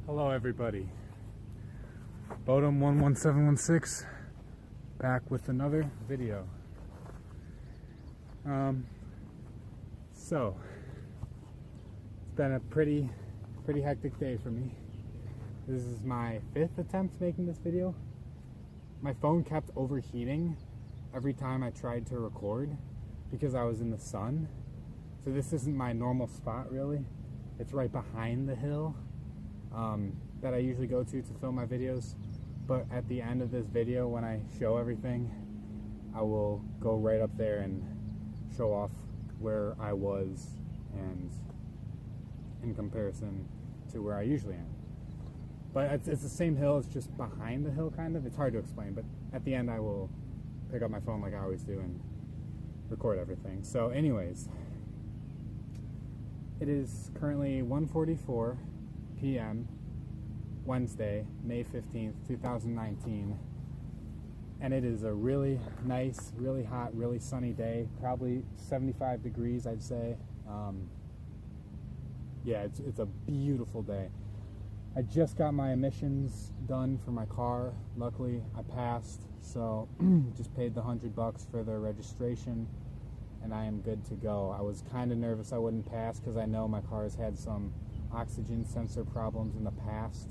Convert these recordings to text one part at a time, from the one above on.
Hello everybody, Bodum 11716 back with another video. So it's been a pretty hectic day for me. This is my 5th attempt making this video. My phone kept overheating every time I tried to record because I was in the sun. So this isn't my normal spot really. It's right behind the hill that I usually go to film my videos, but at the end of this video, when I show everything, I will go right up there and show off where I was and in comparison to where I usually am. But it's the same hill, it's just behind the hill kind of. It's hard to explain, but at the end I will pick up my phone like I always do and record everything. So anyways, it is currently 1:44 p.m. Wednesday, May 15th, 2019, and it is a really nice, really hot, really sunny day, probably 75 degrees I'd say. Yeah, it's a beautiful day. I just got my emissions done for my car. Luckily I passed, so just paid the $100 for the registration and I am good to go. I was kind of nervous I wouldn't pass because I know my car has had some oxygen sensor problems in the past,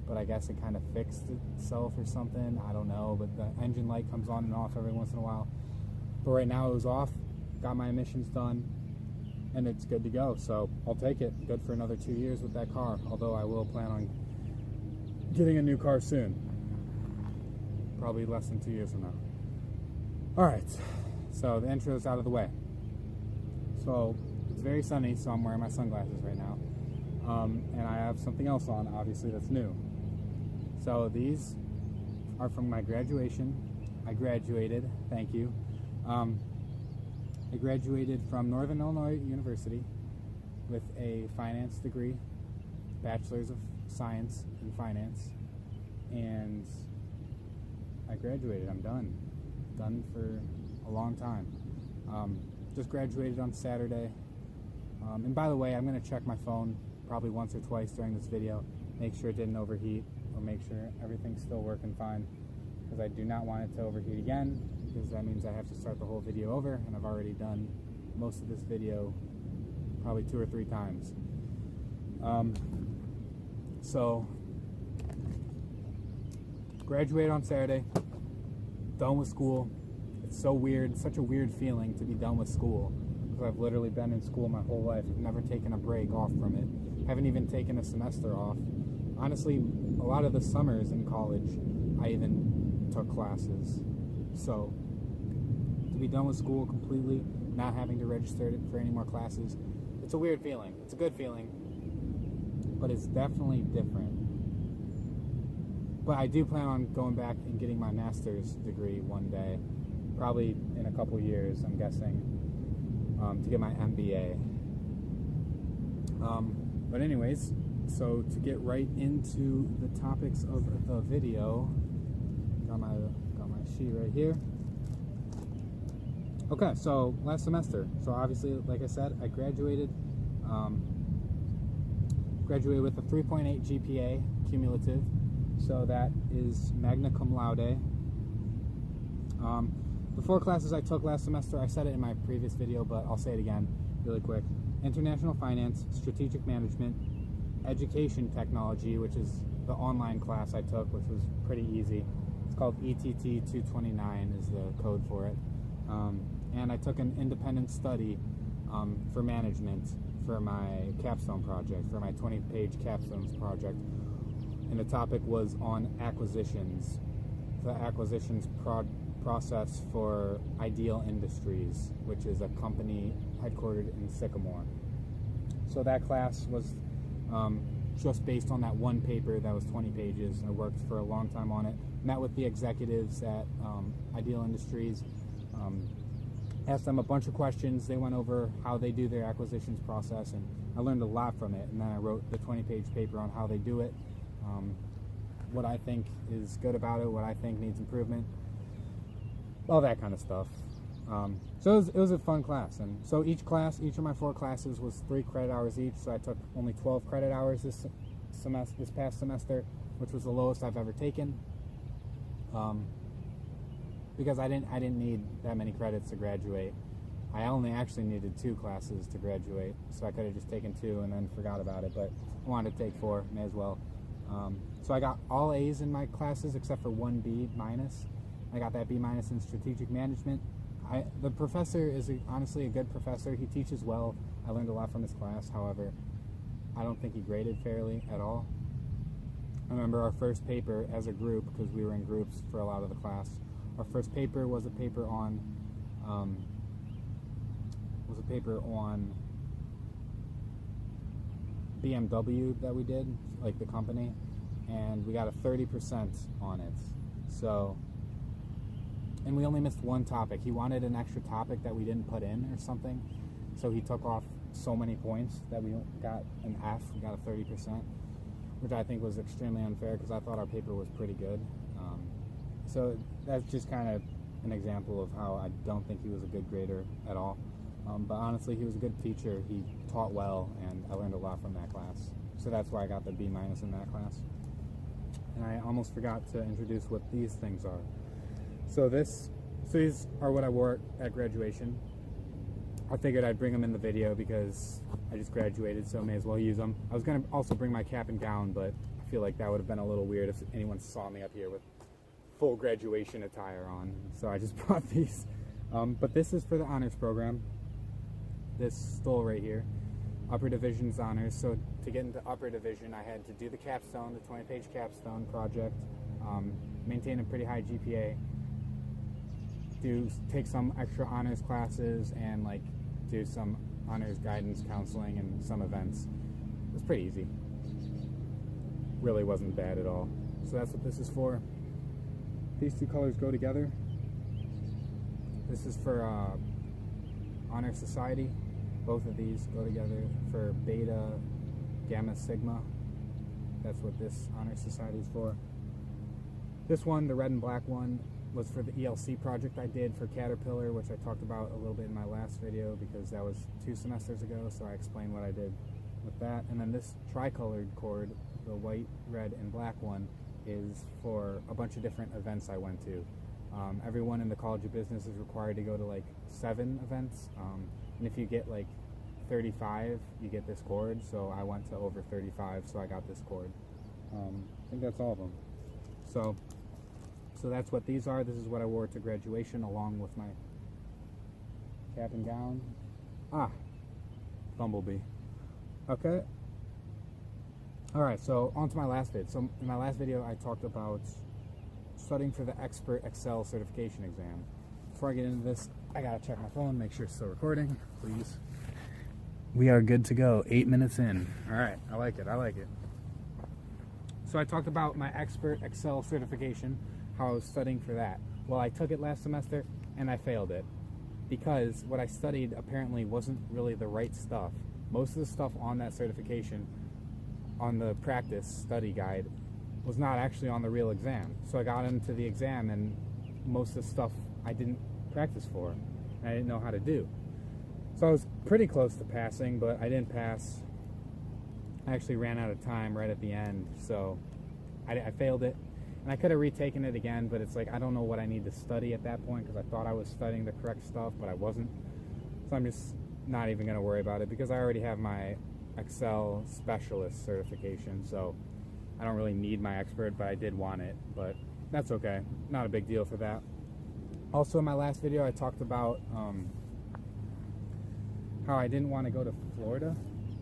but I guess it kind of fixed itself or something. I don't know, but the engine light comes on and off every once in a while. But right now it was off, got my emissions done, and it's good to go. So I'll take it. Good for another 2 years with that car, although I will plan on getting a new car soon. Probably less than 2 years from now. Alright, so the intro is out of the way. So it's very sunny, so I'm wearing my sunglasses right now. And I have something else on, obviously, that's new. So these are from my graduation. I graduated, thank you. I graduated from Northern Illinois University with a finance degree, Bachelor's of Science in Finance, and I graduated. I'm done. Done for a long time. Just graduated on Saturday. And by the way, I'm going to check my phone probably once or twice during this video, make sure it didn't overheat, or make sure everything's still working fine, because I do not want it to overheat again, because that means I have to start the whole video over, and I've already done most of this video probably 2 or 3 times. So graduated on Saturday, done with school. It's so weird, such a weird feeling to be done with school, because I've literally been in school my whole life. I've never taken a break off from it. Haven't even taken a semester off. Honestly, a lot of the summers in college, I even took classes. So to be done with school completely, not having to register for any more classes, it's a weird feeling. It's a good feeling, but it's definitely different. But I do plan on going back and getting my master's degree one day, probably in a couple years, I'm guessing, to get my MBA. But anyways, so to get right into the topics of the video, got my sheet right here. Okay, so last semester. So obviously, like I said, I graduated. Graduated with a 3.8 GPA cumulative. So that is magna cum laude. The 4 classes I took last semester, I said it in my previous video, but I'll say it again really quick. International Finance, Strategic Management, Education Technology, which is the online class I took, which was pretty easy. It's called ETT 229 is the code for it. And I took an independent study for management for my capstone project, for my 20-page capstones project. And the topic was on acquisitions, the acquisitions process for Ideal Industries, which is a company headquartered in Sycamore. So that class was just based on that one paper that was 20 pages. I worked for a long time on it, met with the executives at Ideal Industries, asked them a bunch of questions. They went over how they do their acquisitions process, and I learned a lot from it. And then I wrote the 20-page paper on how they do it, what I think is good about it, what I think needs improvement, all that kind of stuff. So it was a fun class, and so each of my 4 classes was 3 credit hours each, so I took only 12 credit hours past semester, which was the lowest I've ever taken. Because I didn't need that many credits to graduate. I only actually needed 2 classes to graduate, so I could have just taken 2 and then forgot about it, but I wanted to take 4, may as well. So I got all A's in my classes except for 1 B minus. I got that B minus in strategic management. The professor is honestly a good professor. He teaches well. I learned a lot from his class. However, I don't think he graded fairly at all. I remember our first paper as a group, because we were in groups for a lot of the class. Our first paper was a paper on BMW that we did, like the company, and we got a 30% on it. So, and we only missed 1 topic. He wanted an extra topic that we didn't put in or something, so he took off so many points that we got an F. We got a 30%, which I think was extremely unfair because I thought our paper was pretty good. So that's just kind of an example of how I don't think he was a good grader at all. But honestly, he was a good teacher. He taught well, and I learned a lot from that class. So that's why I got the B minus in that class. And I almost forgot to introduce what these things are. So these are what I wore at graduation. I figured I'd bring them in the video because I just graduated, so I may as well use them. I was going to also bring my cap and gown, but I feel like that would have been a little weird if anyone saw me up here with full graduation attire on. So I just brought these. But this is for the honors program. This stole right here. Upper Division's honors. So to get into upper division, I had to do the capstone, the 20-page capstone project, maintain a pretty high GPA, take some extra honors classes, and like do some honors guidance counseling and some events. It was pretty easy. Really wasn't bad at all. So that's what this is for. These 2 colors go together. This is for Honor Society. Both of these go together for Beta, Gamma, Sigma. That's what this Honor Society is for. This one, the red and black one, was for the ELC project I did for Caterpillar, which I talked about a little bit in my last video because that was 2 semesters ago, so I explained what I did with that. And then this tricolored cord, the white, red, and black one, is for a bunch of different events I went to. Everyone in the College of Business is required to go to like 7 events, and if you get like 35, you get this cord, so I went to over 35, so I got this cord. I think that's all of them. So that's what these are. This is what I wore to graduation along with my cap and gown. Bumblebee. Okay. Alright, so on to my last vid. So in my last video, I talked about studying for the Expert Excel certification exam. Before I get into this, I gotta check my phone, make sure it's still recording, please. We are good to go, 8 minutes in. Alright, I like it. So I talked about my Expert Excel certification, how I was studying for that. Well, I took it last semester, and I failed it. Because what I studied apparently wasn't really the right stuff. Most of the stuff on that certification, on the practice study guide, was not actually on the real exam. So I got into the exam, and most of the stuff I didn't practice for, and I didn't know how to do. So I was pretty close to passing, but I didn't pass. I actually ran out of time right at the end, so I failed it. And I could have retaken it again, but it's like I don't know what I need to study at that point because I thought I was studying the correct stuff, but I wasn't. So I'm just not even going to worry about it because I already have my Excel specialist certification, so I don't really need my expert, but I did want it, but that's okay. Not a big deal for that. Also, in my last video, I talked about how I didn't want to go to Florida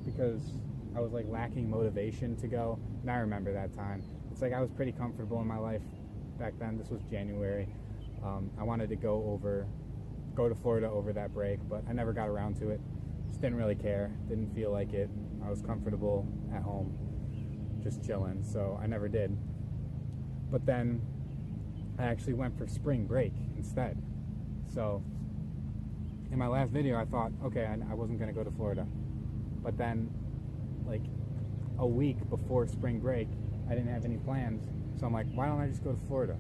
because I was like lacking motivation to go, and I remember that time. It's like I was pretty comfortable in my life back then. This was January. I wanted to go to Florida over that break, but I never got around to it. Just didn't really care. Didn't feel like it. I was comfortable at home, just chilling, so I never did. But then I actually went for spring break instead. So in my last video, I thought, okay, I wasn't going to go to Florida. But then, like a week before spring break, I didn't have any plans, so I'm like, why don't I just go to Florida?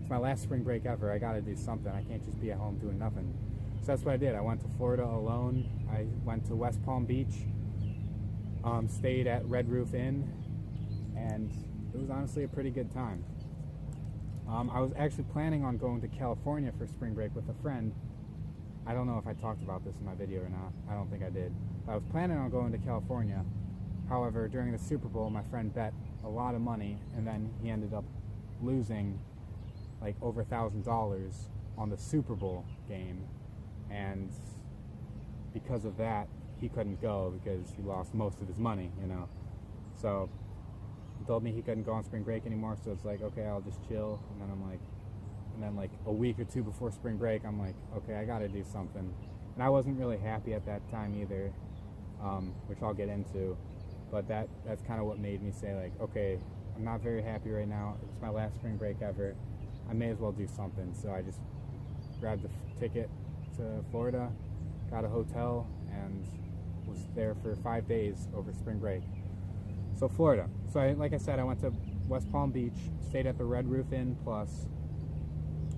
It's my last spring break ever. I gotta do something. I can't just be at home doing nothing. So that's what I did. I went to Florida alone. I went to West Palm Beach, stayed at Red Roof Inn, and it was honestly a pretty good time. I was actually planning on going to California for spring break with a friend. I don't know if I talked about this in my video or not. I don't think I did. I was planning on going to California. However, during the Super Bowl, my friend bet a lot of money, and then he ended up losing like over $1,000 on the Super Bowl game, and because of that, he couldn't go because he lost most of his money, you know. So he told me he couldn't go on spring break anymore, so it's like, okay, I'll just chill. And then like a week or two before spring break, I'm like, okay, I gotta do something. And I wasn't really happy at that time either, which I'll get into, but that's kind of what made me say, like, okay, I'm not very happy right now. It's my last spring break ever. I may as well do something. So I just grabbed the ticket to Florida, got a hotel, and was there for 5 days over spring break. So Florida. So like I said, I went to West Palm Beach, stayed at the Red Roof Inn Plus.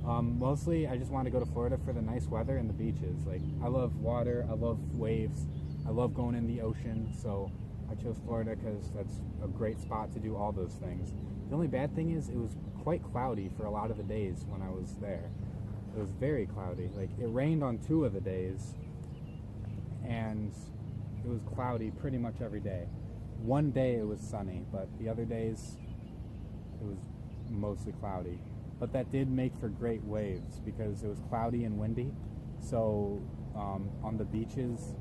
Mostly I just wanted to go to Florida for the nice weather and the beaches. Like, I love water, I love waves, I love going in the ocean, so I chose Florida because that's a great spot to do all those things. The only bad thing is it was quite cloudy for a lot of the days when I was there. It was very cloudy. Like, it rained on 2 of the days, and it was cloudy pretty much every day. One day it was sunny, but the other days it was mostly cloudy. But that did make for great waves because it was cloudy and windy. So on the beaches,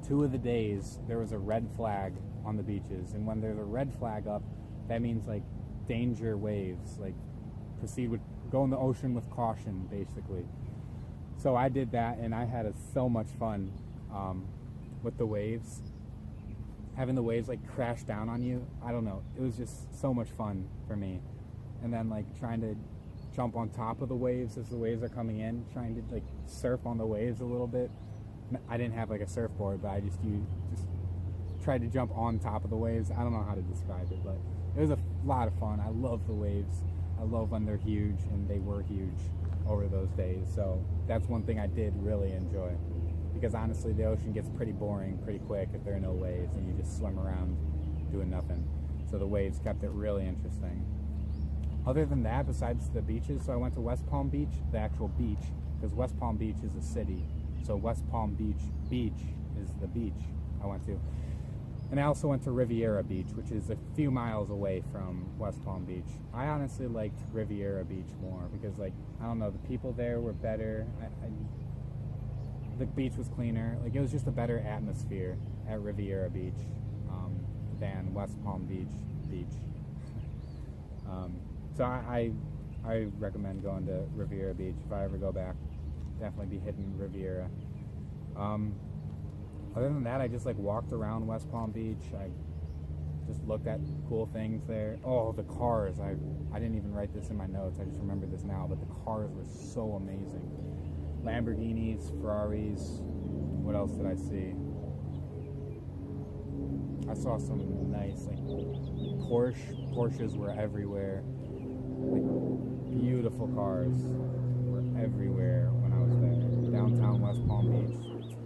2 of the days there was a red flag on the beaches, and when there's a red flag up, that means like danger waves, like go in the ocean with caution, basically. So I did that, and I had so much fun with the waves, having the waves like crash down on you. I don't know, it was just so much fun for me. And then like trying to jump on top of the waves as the waves are coming in, trying to like surf on the waves a little bit. I didn't have like a surfboard, but I just tried to jump on top of the waves. I don't know how to describe it, but it was a lot of fun. I love the waves. I love when they're huge, and they were huge over those days. So that's one thing I did really enjoy, because honestly the ocean gets pretty boring pretty quick if there are no waves and you just swim around doing nothing. So the waves kept it really interesting. Other than that, besides the beaches, so I went to West Palm Beach, the actual beach, because West Palm Beach is a city. So West Palm Beach is the beach I went to. And I also went to Riviera Beach, which is a few miles away from West Palm Beach. I honestly liked Riviera Beach more because, like, I don't know, the people there were better. The beach was cleaner. Like, it was just a better atmosphere at Riviera Beach than West Palm Beach. So I recommend going to Riviera Beach if I ever go back. Definitely be hitting Riviera. Other than that, I just like walked around West Palm Beach. I just looked at cool things there. Oh, the cars. I didn't even write this in my notes. I just remember this now, but the cars were so amazing. Lamborghinis, Ferraris. What else did I see? I saw some nice like Porsches were everywhere. Like, beautiful cars were everywhere when I was there. Downtown West Palm Beach.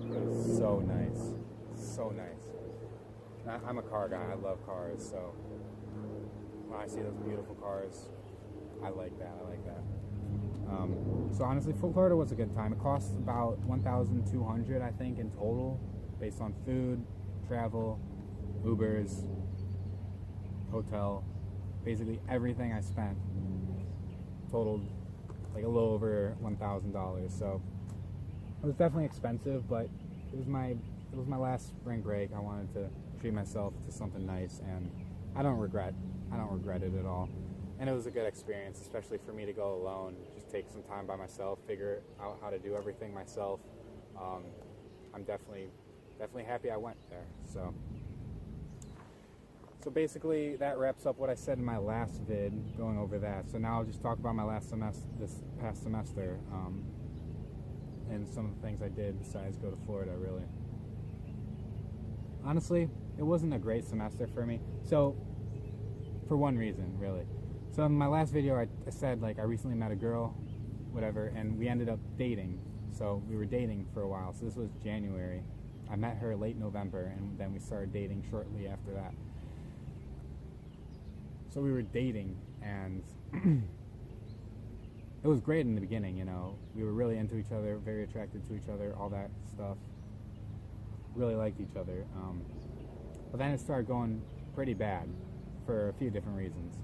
It was so nice. So nice. I'm a car guy. I love cars, so when I see those beautiful cars, I like that. So honestly, Florida was a good time. It cost about $1,200, I think, in total, based on food, travel, Ubers, hotel, basically everything I spent totaled like a little over $1,000. So it was definitely expensive, but it was my last spring break. I wanted to treat myself to something nice, and I don't regret it at all. And it was a good experience, especially for me to go alone, just take some time by myself, figure out how to do everything myself. I'm definitely happy I went there. So basically that wraps up what I said in my last vid, going over that. So now I'll just talk about my this past semester, and some of the things I did besides go to Florida, really. Honestly, it wasn't a great semester for me. So, for one reason, really. So in my last video, I said, like, I recently met a girl, whatever, and we ended up dating. So we were dating for a while. So this was January. I met her late November, and then we started dating shortly after that. so we were dating, and it was great in the beginning, you know. We were really into each other, very attracted to each other, all that stuff. Really liked each other. But then it started going pretty bad for a few different reasons.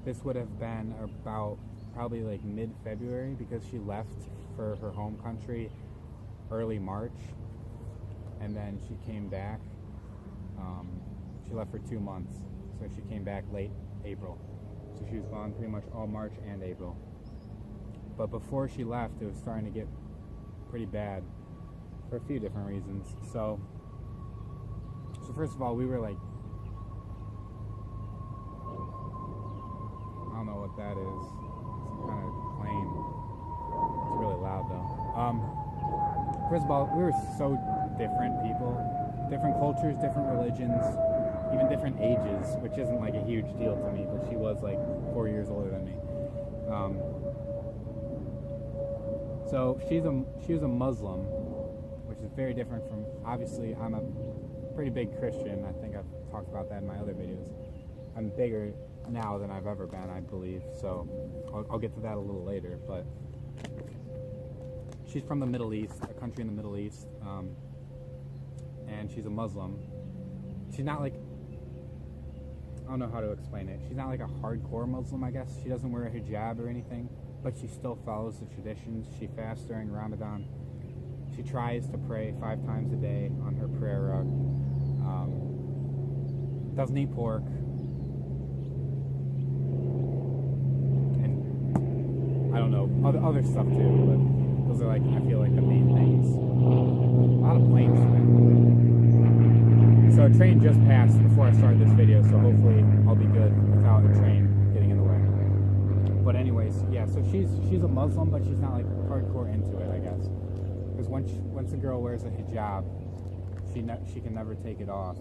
This would have been about probably like mid-February, because she left for her home country early March, and then she came back. She left for 2 months, so she came back late April. So she was gone pretty much all March and April. But before she left, it was starting to get pretty bad for a few different reasons. So first of all, we were like, I don't know what that is. Some kind of plane. It's really loud though. First of all, we were so different people, different cultures, different religions, even different ages, which isn't like a huge deal to me, but she was like 4 years older than me. So she was a Muslim, which is very different from, obviously I'm a pretty big Christian. I think I've talked about that in my other videos. I'm bigger now than I've ever been, I believe, so I'll get to that a little later. But she's from the Middle East, a country in the Middle East, and she's a Muslim. She's not like, I don't know how to explain it. She's not like a hardcore Muslim, I guess. She doesn't wear a hijab or anything, but she still follows the traditions. She fasts during Ramadan. She tries to pray 5 times a day on her prayer rug. Doesn't eat pork. And I don't know, other stuff too, but those are like, I feel like the main things. A lot of planes today. So a train just passed before I started this video, so hopefully I'll be good without a train getting in the way. But anyways, yeah, so she's a Muslim, but she's not like hardcore into it, I guess. Because once a girl wears a hijab, she can never take it off.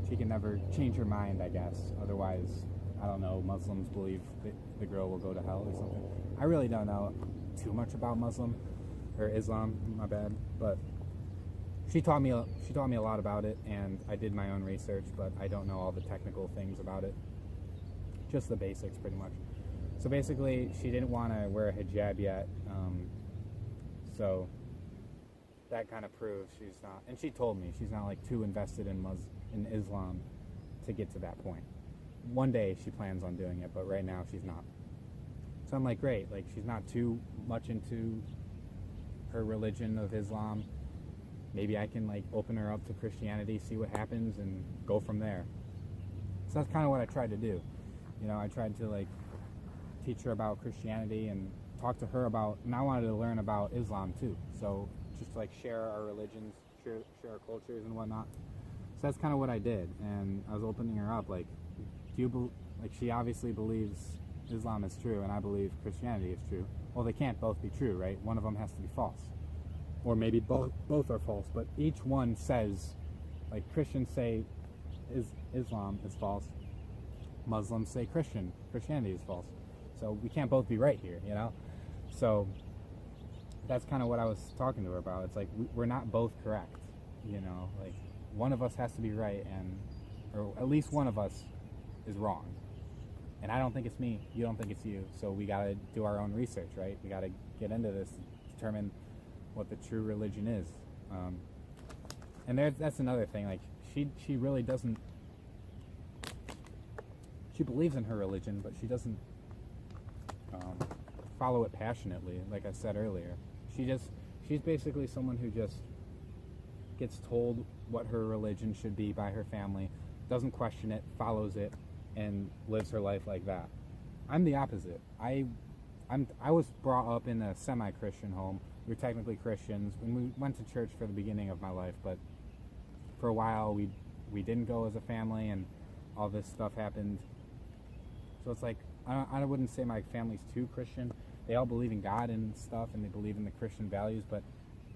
She can never change her mind, I guess. Otherwise, I don't know, Muslims believe that the girl will go to hell or something. I really don't know too much about Islam, my bad, but she taught me a lot about it, and I did my own research, but I don't know all the technical things about it. Just the basics, pretty much. So basically, she didn't want to wear a hijab yet, so that kind of proves she's not, and she told me she's not like too invested in Islam to get to that point. One day she plans on doing it, but right now she's not. So I'm like, great, like she's not too much into her religion of Islam. Maybe I can like open her up to Christianity, see what happens, and go from there. So that's kind of what I tried to do. You know, I tried to like teach her about Christianity and talk to her about, and I wanted to learn about Islam too. So just to like share our religions, share our cultures and whatnot. So that's kind of what I did, and I was opening her up. Like, like she obviously believes Islam is true, and I believe Christianity is true. Well, they can't both be true, right? One of them has to be false. Or maybe both are false, but each one says, like Christians say Islam is false, Muslims say Christianity is false. So we can't both be right here, you know? So that's kind of what I was talking to her about. It's like we're not both correct, you know? Like one of us has to be right, or at least one of us is wrong. And I don't think it's me, you don't think it's you, so we gotta do our own research, right? We gotta get into this, determine what the true religion is. And that's another thing, like she really doesn't, she believes in her religion, but she doesn't follow it passionately, like I said earlier. She's basically someone who just gets told what her religion should be by her family, doesn't question it, follows it, and lives her life like that. I'm the opposite. I was brought up in a semi-Christian home. We were technically Christians, and we went to church for the beginning of my life, but for a while we didn't go as a family, and all this stuff happened. So it's like, I wouldn't say my family's too Christian. They all believe in God and stuff, and they believe in the Christian values, but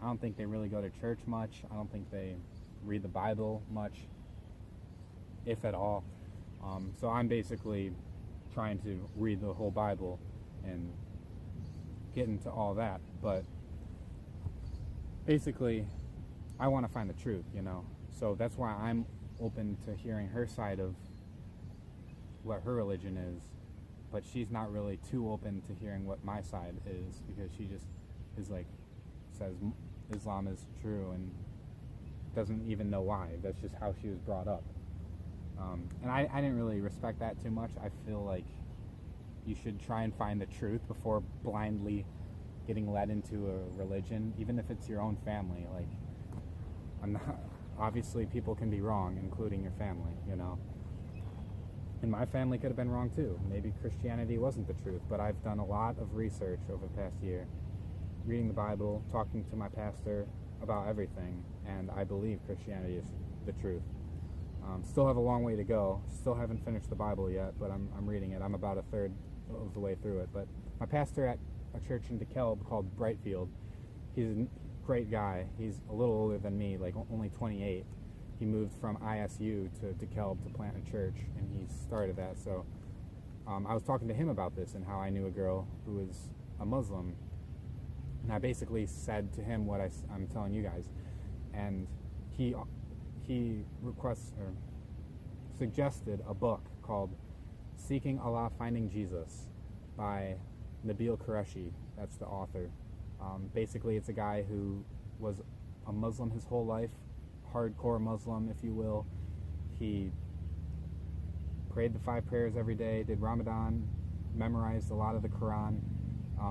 I don't think they really go to church much. I don't think they read the Bible much, if at all. So I'm basically trying to read the whole Bible and get into all that, but basically I want to find the truth, you know. So that's why I'm open to hearing her side of what her religion is, but she's not really too open to hearing what my side is, because she just is like, says Islam is true and doesn't even know why. That's just how she was brought up. And I didn't really respect that too much. I feel like you should try and find the truth before blindly getting led into a religion, even if it's your own family. Like, I'm not, obviously people can be wrong, including your family, you know. And my family could have been wrong too. Maybe Christianity wasn't the truth, but I've done a lot of research over the past year, reading the Bible, talking to my pastor about everything, and I believe Christianity is the truth. Still have a long way to go. Still haven't finished the Bible yet, but I'm reading it. I'm about a third of the way through it. But my pastor at a church in DeKalb called Brightfield, he's a great guy. He's a little older than me, like only 28. He moved from ISU to DeKalb to plant a church, and he started that. So I was talking to him about this and how I knew a girl who was a Muslim. And I basically said to him what I'm telling you guys. And he requests or suggested a book called Seeking Allah, Finding Jesus by Nabil Qureshi. That's the author. Basically, it's a guy who was a Muslim his whole life, hardcore Muslim, if you will. He prayed the 5 prayers every day, did Ramadan, memorized a lot of the Quran.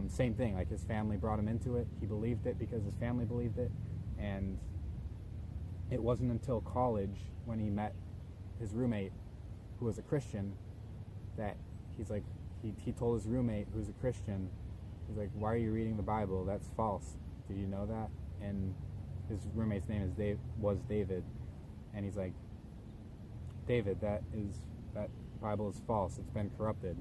Same thing, like his family brought him into it. He believed it because his family believed it. And it wasn't until college, when he met his roommate, who was a Christian, that he's like, he told his roommate, who's a Christian, he's like, "Why are you reading the Bible? That's false. Did you know that?" And his roommate's name was David, and he's like, "David, that Bible is false. It's been corrupted."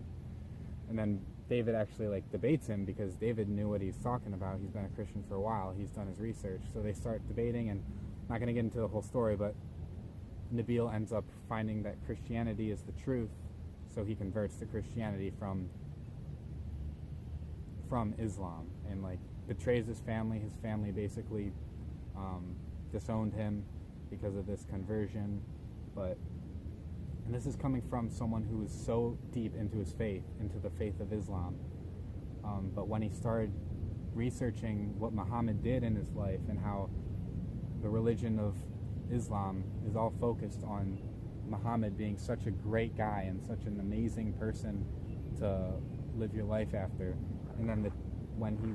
And then David actually like debates him, because David knew what he's talking about. He's been a Christian for a while. He's done his research. So they start debating, and I'm not going to get into the whole story, but Nabil ends up finding that Christianity is the truth, so he converts to Christianity from Islam, and like betrays his family. His family basically disowned him because of this conversion. And this is coming from someone who is so deep into his faith, into the faith of Islam. But when he started researching what Muhammad did in his life, and how the religion of Islam is all focused on Muhammad being such a great guy and such an amazing person to live your life after, and then when he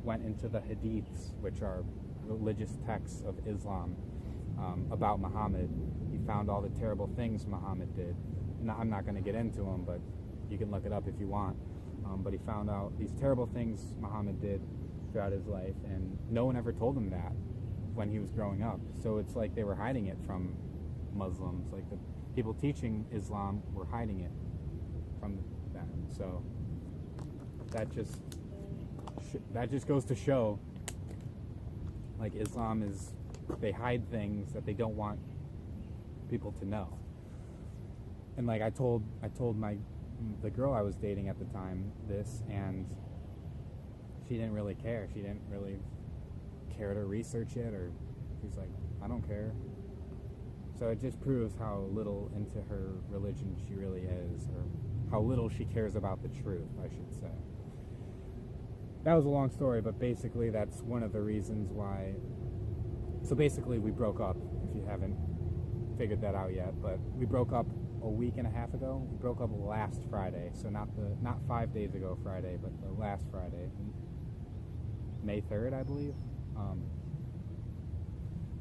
went into the hadiths, which are religious texts of Islam, about Muhammad, he found all the terrible things Muhammad did. And I'm not going to get into them, but you can look it up if you want. But he found out these terrible things Muhammad did throughout his life, and no one ever told him that when he was growing up. So it's like they were hiding it from Muslims. Like the people teaching Islam were hiding it from them. So that just goes to show, like, Islam is, they hide things that they don't want people to know. And like I told the girl I was dating at the time this, and she didn't really care. She didn't really care to research it, or she's like, "I don't care." So it just proves how little into her religion she really is, or how little she cares about the truth, I should say. That was a long story, but basically that's one of the reasons why. So basically we broke up, if you haven't figured that out yet, but we broke up a week and a half ago. We broke up last Friday, so not 5 days ago Friday, but the last Friday, May 3rd, I believe,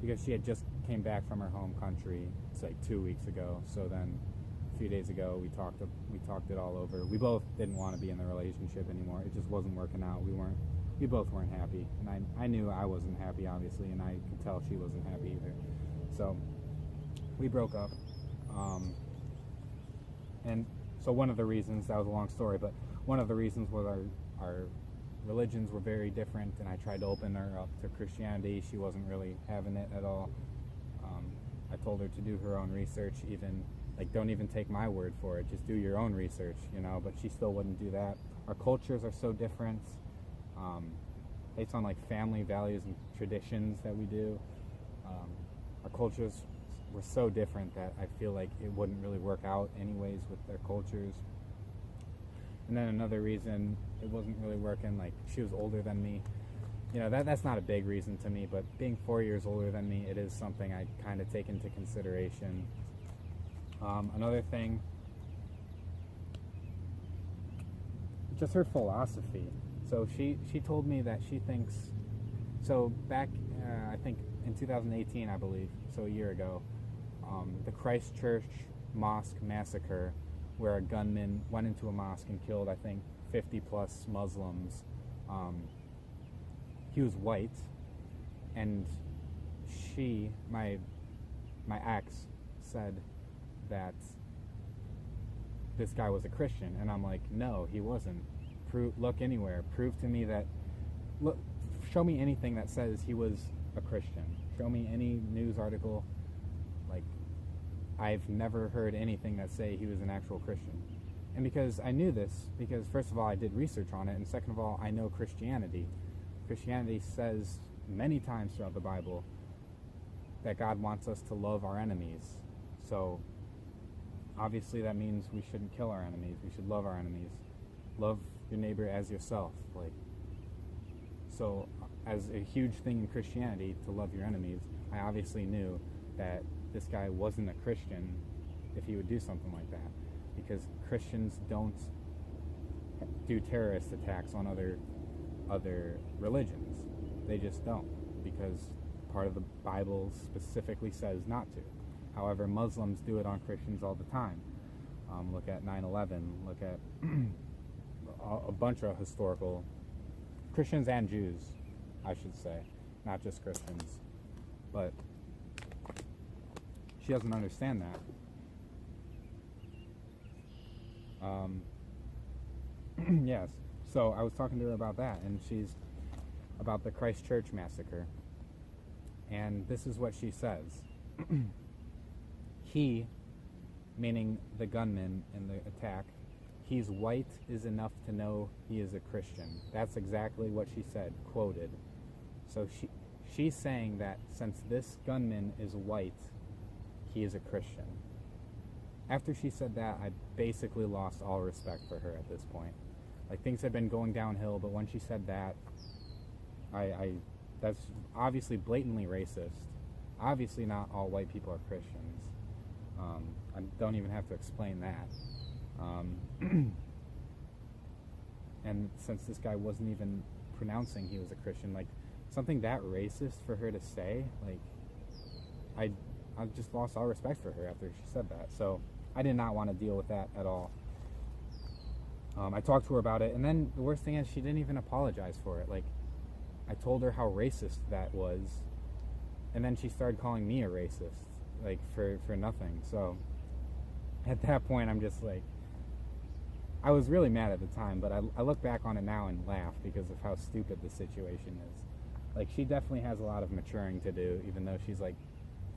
because she had just came back from her home country. It's like 2 weeks ago. So then a few days ago we talked it all over. We both didn't want to be in the relationship anymore. It just wasn't working out. We both weren't happy, and I knew I wasn't happy, obviously, and I could tell she wasn't happy either. So we broke up. And so one of the reasons, that was a long story, but one of the reasons was our religions were very different, and I tried to open her up to Christianity. She wasn't really having it at all. I told her to do her own research, even, like, don't even take my word for it, just do your own research, you know, but she still wouldn't do that. Our cultures are so different, based on, like, family values and traditions that we do. Our cultures were so different that I feel like it wouldn't really work out anyways with their cultures. And then another reason it wasn't really working, like she was older than me. That's not a big reason to me, but being 4 years older than me, it is something I kind of take into consideration. Another thing, just her philosophy. So she told me that she thinks, so back, I think in 2018, I believe, so a year ago, the Christchurch mosque massacre, where a gunman went into a mosque and killed, I think, 50 plus Muslims. He was white, and my ex, said that this guy was a Christian, and I'm like, no, he wasn't. Look anywhere. Prove to me that. Show me anything that says he was a Christian. Show me any news article. Like, I've never heard anything that say he was an actual Christian. And because I knew this, because first of all, I did research on it, and second of all, I know Christianity. Christianity says many times throughout the Bible that God wants us to love our enemies. So, obviously that means we shouldn't kill our enemies. We should love our enemies. Love your neighbor as yourself. So, as a huge thing in Christianity, to love your enemies, I obviously knew that this guy wasn't a Christian if he would do something like that. Because Christians don't do terrorist attacks on other religions. They just don't, because part of the Bible specifically says not to. However, Muslims do it on Christians all the time. Look at 9/11, look at a bunch of historical Christians and Jews, I should say, not just Christians. But she doesn't understand that. Yes. So I was talking to her about that, and she's about the Christchurch massacre. And this is what she says. He, meaning the gunman in the attack, he's white is enough to know he is a Christian. That's exactly what she said, quoted. So she's saying that since this gunman is white, he is a Christian. After she said that, I basically lost all respect for her at this point. Like, things had been going downhill, but when she said that, that's obviously blatantly racist. Obviously not all white people are Christians. I don't even have to explain that. And since this guy wasn't even pronouncing he was a Christian, like, something that racist for her to say, like, I just lost all respect for her after she said that. So I did not want to deal with that at all. I talked to her about it, and then the worst thing is she didn't even apologize for it. Like, I told her how racist that was, and then she started calling me a racist, like, for nothing. So at that point, I'm just like, I was really mad at the time, but I look back on it now and laugh because of how stupid the situation is. Like, she definitely has a lot of maturing to do, even though she's like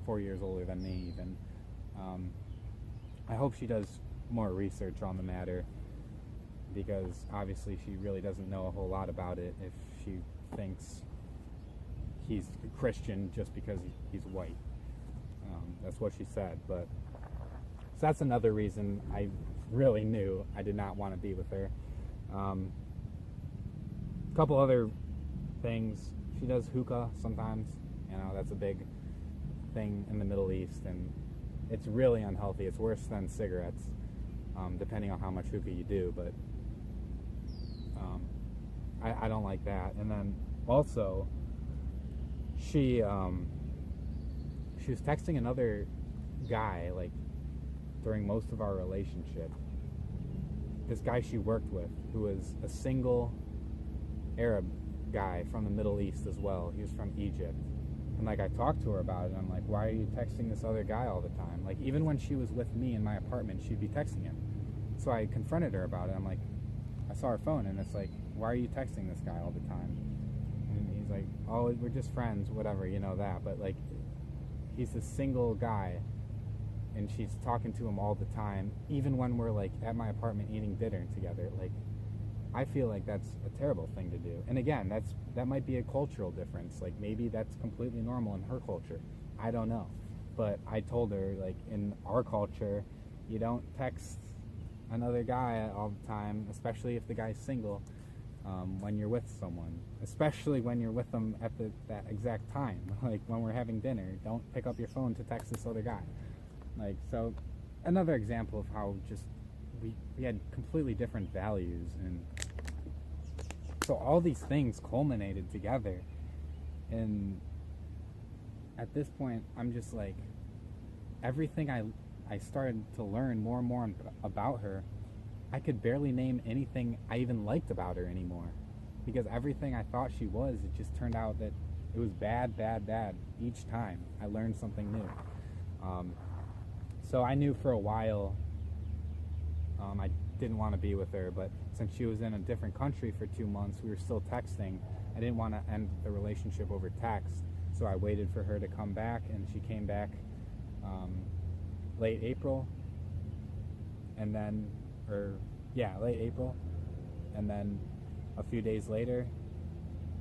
4 years older than me even. I hope she does more research on the matter, because obviously she really doesn't know a whole lot about it if she thinks he's a Christian just because he's white. That's what she said. But so that's another reason I really knew I did not want to be with her. A couple other things. She does hookah sometimes. That's a big thing in the Middle East, and it's really unhealthy. It's worse than cigarettes, depending on how much hookah you do. But I don't like that. And then also, she was texting another guy, like, during most of our relationship. This guy she worked with, who was a single Arab guy from the Middle East as well. He was from Egypt. And, like, I talked to her about it, and I'm like, why are you texting this other guy all the time? Like, even when she was with me in my apartment, she'd be texting him. So I confronted her about it. I'm like, I saw her phone, and it's like, why are you texting this guy all the time? And he's like, oh, we're just friends, whatever, that. But, like, he's a single guy, and she's talking to him all the time, even when we're, like, at my apartment eating dinner together. Like, I feel like that's a terrible thing to do. And again, that might be a cultural difference. Like, maybe that's completely normal in her culture. I don't know. But I told her, like, in our culture, you don't text another guy all the time, especially if the guy's single, when you're with someone, especially when you're with them at that exact time. Like when we're having dinner, don't pick up your phone to text this other guy. Like, so another example of how just we had completely different values, and so all these things culminated together. And at this point, I'm just like, everything I started to learn more and more about her, I could barely name anything I even liked about her anymore, because everything I thought she was, it just turned out that it was bad, bad, bad. Each time I learned something new. So I knew for a while I didn't want to be with her, but since she was in a different country for 2 months, we were still texting. I didn't want to end the relationship over text, so I waited for her to come back, and she came back late April, and then late April, and then a few days later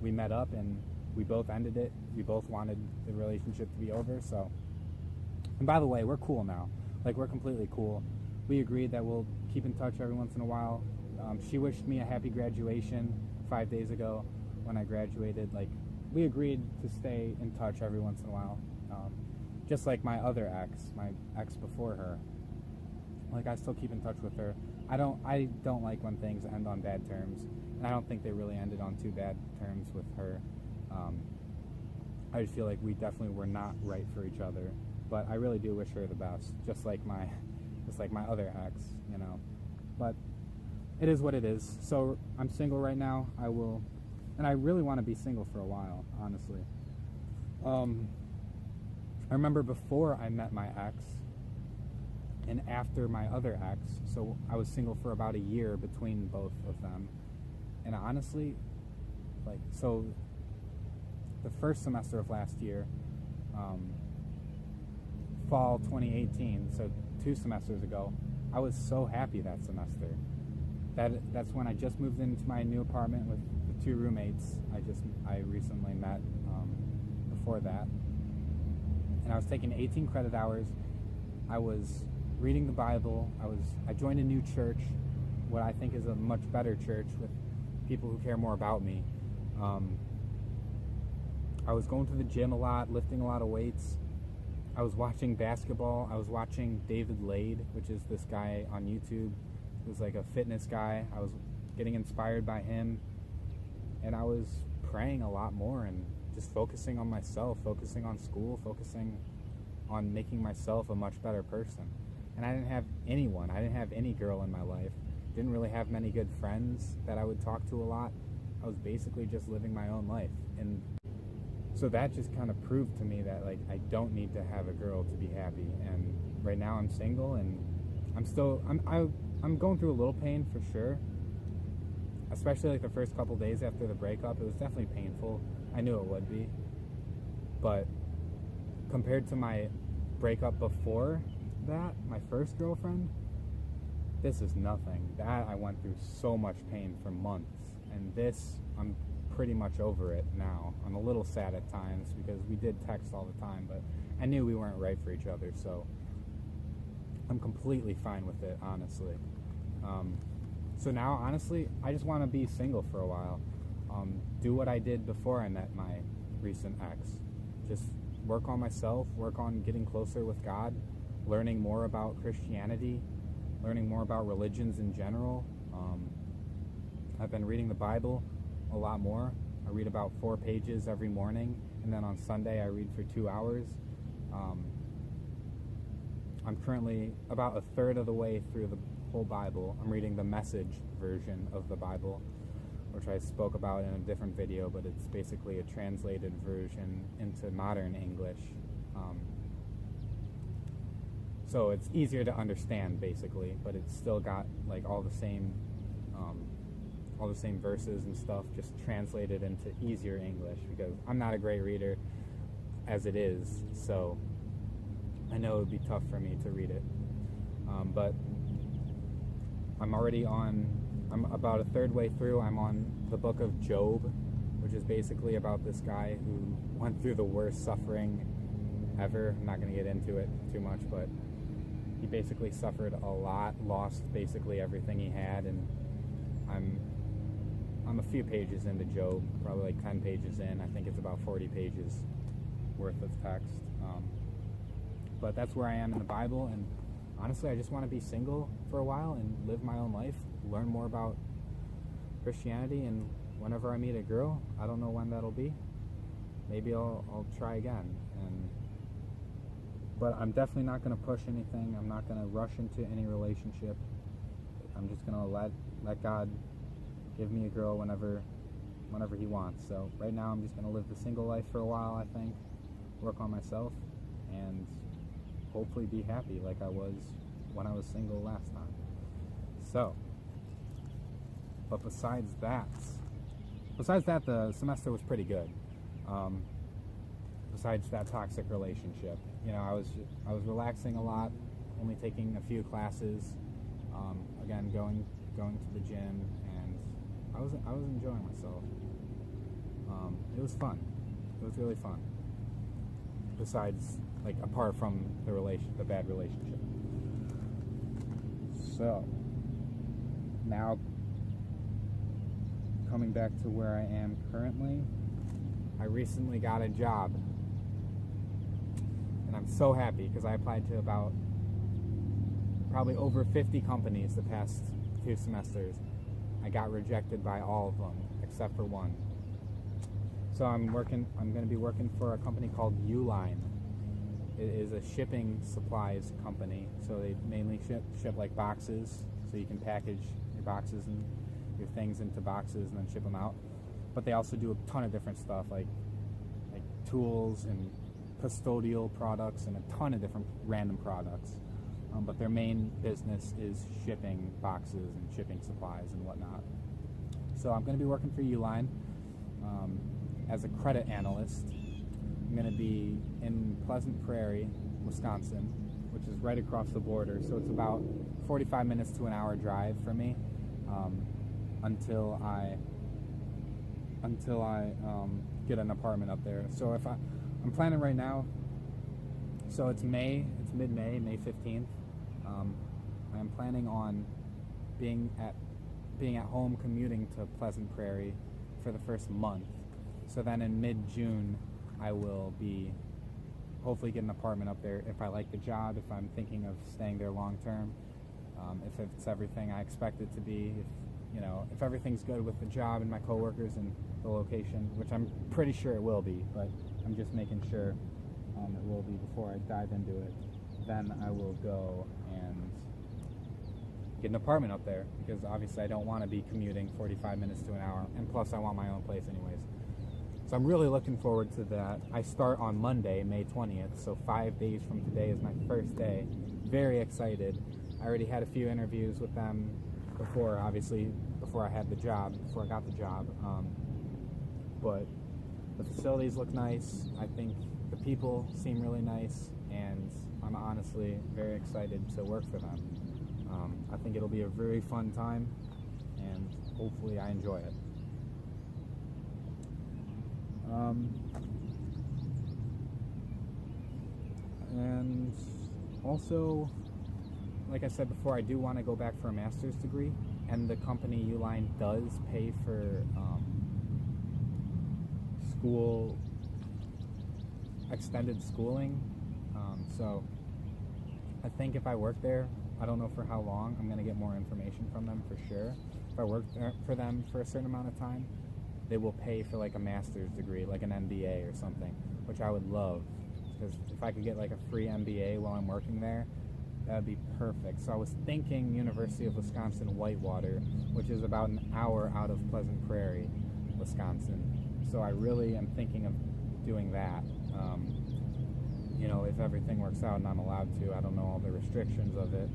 we met up and we both ended it. We both wanted the relationship to be over. So, and by the way, we're cool now. Like, we're completely cool. We agreed that we'll keep in touch every once in a while. She wished me a happy graduation 5 days ago when I graduated. Like, we agreed to stay in touch every once in a while, just like my ex before her. Like, I still keep in touch with her. I don't like when things end on bad terms, and I don't think they really ended on too bad terms with her. I just feel like we definitely were not right for each other, but I really do wish her the best, just like my other ex, you know. But it is what it is. So I'm single right now. And I really want to be single for a while, honestly. I remember before I met my ex, and after my other ex, so I was single for about a year between both of them. And honestly, like, so the first semester of last year, fall 2018, so 2 semesters ago, I was so happy that semester. That's when I just moved into my new apartment with the 2 roommates I recently met before that. And I was taking 18 credit hours. I was reading the Bible. I joined a new church, what I think is a much better church with people who care more about me. I was going to the gym a lot, lifting a lot of weights. I was watching basketball. I was watching David Lade, which is this guy on YouTube who's like a fitness guy. I was getting inspired by him, and I was praying a lot more and just focusing on myself, focusing on school, focusing on making myself a much better person. And I didn't have anyone. I didn't have any girl in my life. Didn't really have many good friends that I would talk to a lot. I was basically just living my own life. And so that just kind of proved to me that, like, I don't need to have a girl to be happy. And right now I'm single, and I'm going through a little pain for sure. Especially like the first couple days after the breakup, it was definitely painful. I knew it would be. But compared to my breakup before that, my first girlfriend, this is nothing. That I went through so much pain for months, and this, I'm pretty much over it now. I'm a little sad at times because we did text all the time, but I knew we weren't right for each other, so I'm completely fine with it, honestly. So now, honestly, I just want to be single for a while. Do what I did before I met my recent ex. Just work on myself, work on getting closer with God, learning more about Christianity, learning more about religions in general. I've been reading the Bible a lot more. I read about 4 pages every morning, and then on Sunday I read for 2 hours. I'm currently about a third of the way through the whole Bible. I'm reading the Message version of the Bible, which I spoke about in a different video, but it's basically a translated version into modern English. So it's easier to understand, basically, but it's still got like all the same verses and stuff, just translated into easier English, because I'm not a great reader as it is, so I know it would be tough for me to read it. But I'm about a third way through. I'm on the book of Job, which is basically about this guy who went through the worst suffering ever. I'm not going to get into it too much, but he basically suffered a lot, lost basically everything he had, and I'm a few pages into Job, probably like 10 pages in. I think it's about 40 pages worth of text. But that's where I am in the Bible, and honestly, I just want to be single for a while and live my own life, learn more about Christianity, and whenever I meet a girl, I don't know when that'll be, maybe I'll try again. But I'm definitely not going to push anything. I'm not going to rush into any relationship. I'm just going to let God give me a girl whenever he wants. So right now I'm just going to live the single life for a while, I think, work on myself, and hopefully be happy like I was when I was single last time. So, but besides that, the semester was pretty good. Besides that toxic relationship, I was relaxing a lot, only taking a few classes. Again, going to the gym, and I was enjoying myself. It was fun. It was really fun. Besides, like, apart from the bad relationship. So now, coming back to where I am currently, I recently got a job, and I'm so happy because I applied to about probably over 50 companies the past 2 semesters. I got rejected by all of them except for one. So I'm going to be working for a company called Uline. It is a shipping supplies company. So they mainly ship like boxes, so you can package your boxes and your things into boxes and then ship them out. But they also do a ton of different stuff like tools and custodial products and a ton of different random products. But their main business is shipping boxes and shipping supplies and whatnot. So I'm going to be working for Uline as a credit analyst. I'm going to be in Pleasant Prairie, Wisconsin, which is right across the border. So it's about 45 minutes to an hour drive for me until I get an apartment up there. So I'm planning right now. So it's mid-May, May 15th. I'm planning on being at home commuting to Pleasant Prairie for the first month. So then in mid-June, I will be hopefully get an apartment up there if I like the job, if I'm thinking of staying there long term, if it's everything I expect it to be, if everything's good with the job and my coworkers and the location, which I'm pretty sure it will be, but I'm just making sure it will be before I dive into it. Then I will go and get an apartment up there, because obviously I don't want to be commuting 45 minutes to an hour, and plus I want my own place anyways. So I'm really looking forward to that. I start on Monday, May 20th, so 5 days from today is my first day. Very excited. I already had a few interviews with them before I got the job. But the facilities look nice. I think the people seem really nice, and I'm honestly very excited to work for them. I think it'll be a very fun time, and hopefully I enjoy it. And also, like I said before, I do want to go back for a master's degree, and the company Uline does pay for extended schooling. So I think if I work there, I don't know for how long, I'm going to get more information from them for sure. If I work for them for a certain amount of time, they will pay for like a master's degree, like an MBA or something, which I would love, because if I could get like a free MBA while I'm working there, that would be perfect. So I was thinking University of Wisconsin-Whitewater, which is about an hour out of Pleasant Prairie, Wisconsin. So I really am thinking of doing that. If everything works out and I'm allowed to. I don't know all the restrictions of it.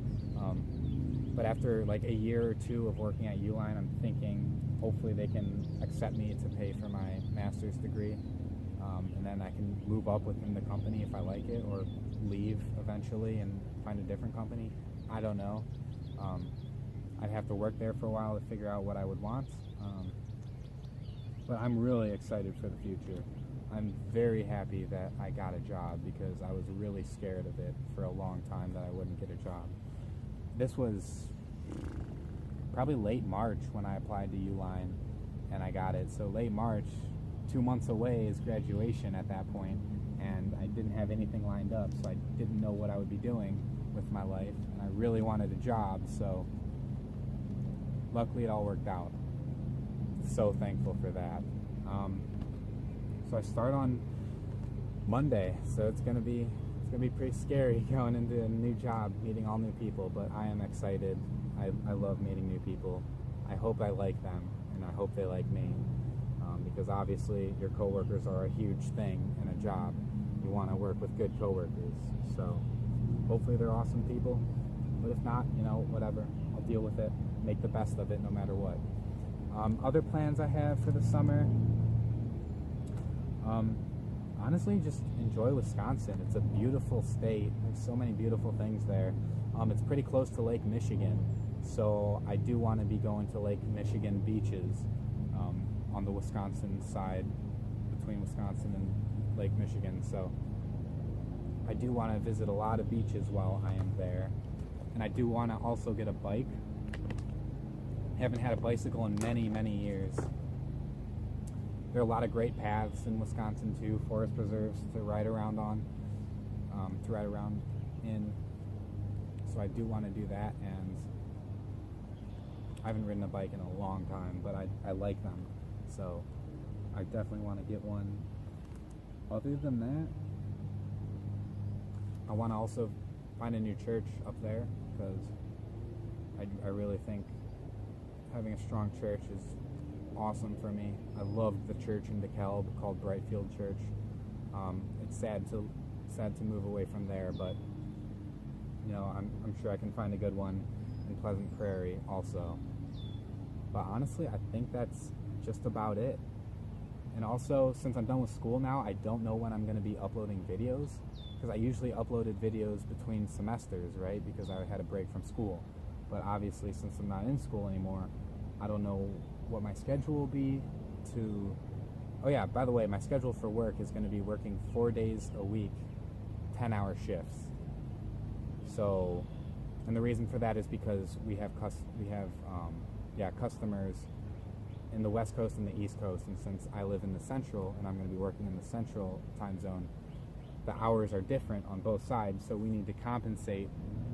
But after like a year or two of working at Uline, I'm thinking hopefully they can accept me to pay for my master's degree. And then I can move up within the company if I like it, or leave eventually and find a different company. I don't know. I'd have to work there for a while to figure out what I would want. But I'm really excited for the future. I'm very happy that I got a job, because I was really scared of it for a long time that I wouldn't get a job. This was probably late March when I applied to Uline and I got it. So late March, 2 months away is graduation at that point, and I didn't have anything lined up, so I didn't know what I would be doing with my life, and I really wanted a job, so luckily it all worked out. So thankful for that. So I start on Monday, so it's gonna be pretty scary going into a new job, meeting all new people, but I am excited. I love meeting new people. I hope I like them, and I hope they like me, because obviously your coworkers are a huge thing in a job. You want to work with good coworkers, so hopefully they're awesome people, but if not, whatever, I'll deal with it, make the best of it no matter what. Other plans I have for the summer, honestly, just enjoy Wisconsin. It's a beautiful state. There's so many beautiful things there. It's pretty close to Lake Michigan, so I do want to be going to Lake Michigan beaches on the Wisconsin side, between Wisconsin and Lake Michigan. So I do want to visit a lot of beaches while I am there, and I do want to also get a bike. I haven't had a bicycle in many, many years. There are a lot of great paths in Wisconsin too, forest preserves to ride around on, in. So I do want to do that, and I haven't ridden a bike in a long time, but I like them, so I definitely want to get one. Other than that, I want to also find a new church up there, because I really think having a strong church is awesome for me. I loved the church in DeKalb called Brightfield Church. It's sad to move away from there, but I'm sure I can find a good one in Pleasant Prairie also. But honestly, I think that's just about it. And also, since I'm done with school now, I don't know when I'm going to be uploading videos, because I usually uploaded videos between semesters, right? Because I had a break from school. But obviously, since I'm not in school anymore, I don't know what my schedule will be to... Oh yeah, by the way, my schedule for work is going to be working 4 days a week, 10-hour shifts. So, and the reason for that is because we have customers in the West Coast and the East Coast, and since I live in the Central and I'm going to be working in the Central time zone, the hours are different on both sides, so we need to compensate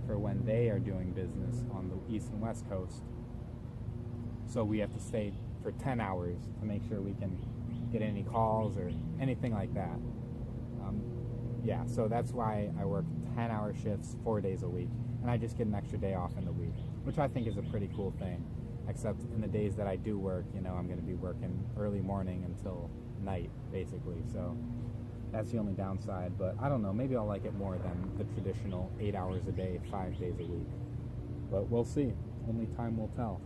for when they are doing business on the East and West Coast. So we have to stay for 10 hours to make sure we can get any calls or anything like that. So that's why I work 10-hour shifts 4 days a week, and I just get an extra day off in the week, which I think is a pretty cool thing. Except in the days that I do work, I'm going to be working early morning until night, basically. So that's the only downside. But I don't know, maybe I'll like it more than the traditional 8 hours a day, 5 days a week. But we'll see. Only time will tell.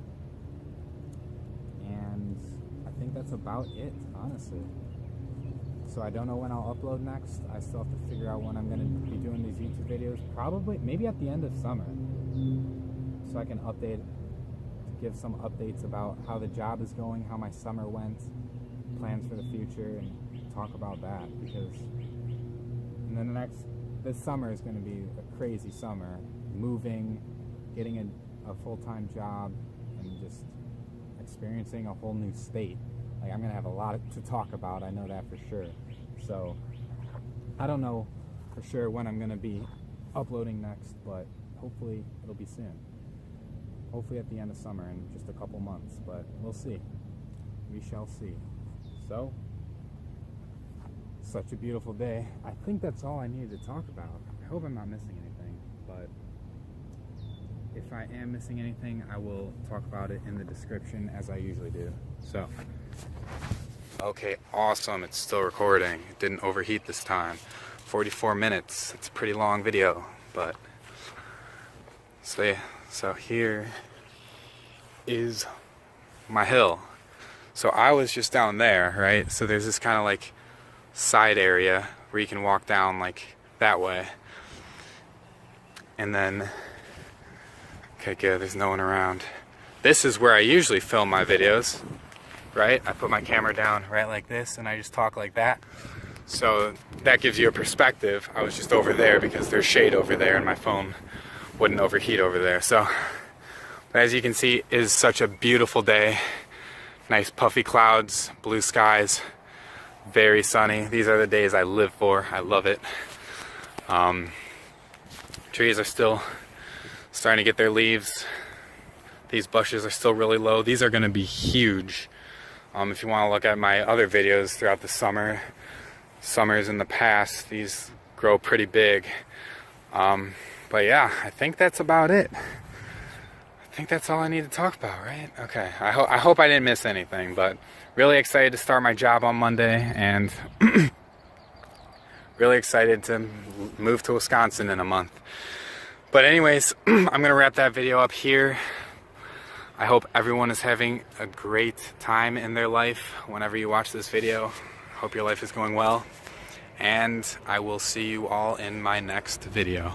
And I think that's about it, honestly. So I don't know when I'll upload next. I still have to figure out when I'm going to be doing these YouTube videos. Probably, maybe at the end of summer. So I can give some updates about how the job is going, how my summer went, plans for the future, and talk about that, because this summer is going to be a crazy summer. Moving, getting a full-time job, and just experiencing a whole new state. Like, I'm going to have a lot to talk about, I know that for sure. So I don't know for sure when I'm going to be uploading next, but hopefully it'll be soon. Hopefully at the end of summer in just a couple months, but we'll see. We shall see. So, such a beautiful day. I think that's all I needed to talk about. I hope I'm not missing anything, but if I am missing anything, I will talk about it in the description as I usually do. So, okay, awesome. It's still recording. It didn't overheat this time. 44 minutes. It's a pretty long video, but so here is my hill. So I was just down there, right? So there's this kind of like side area where you can walk down like that way. And then, okay, good, there's no one around. This is where I usually film my videos, right? I put my camera down right like this and I just talk like that. So that gives you a perspective. I was just over there because there's shade over there and my phone wouldn't overheat over there. So, but as you can see, it is such a beautiful day. Nice puffy clouds, blue skies, very sunny. These are the days I live for. I love it. Trees are still starting to get their leaves. These bushes are still really low. These are gonna be huge. If you wanna look at my other videos throughout the summers in the past, these grow pretty big. But yeah, I think that's about it. I think that's all I need to talk about, right? Okay, I hope I didn't miss anything, but really excited to start my job on Monday, and really excited to move to Wisconsin in a month. But anyways, I'm gonna wrap that video up here. I hope everyone is having a great time in their life whenever you watch this video. Hope your life is going well, and I will see you all in my next video.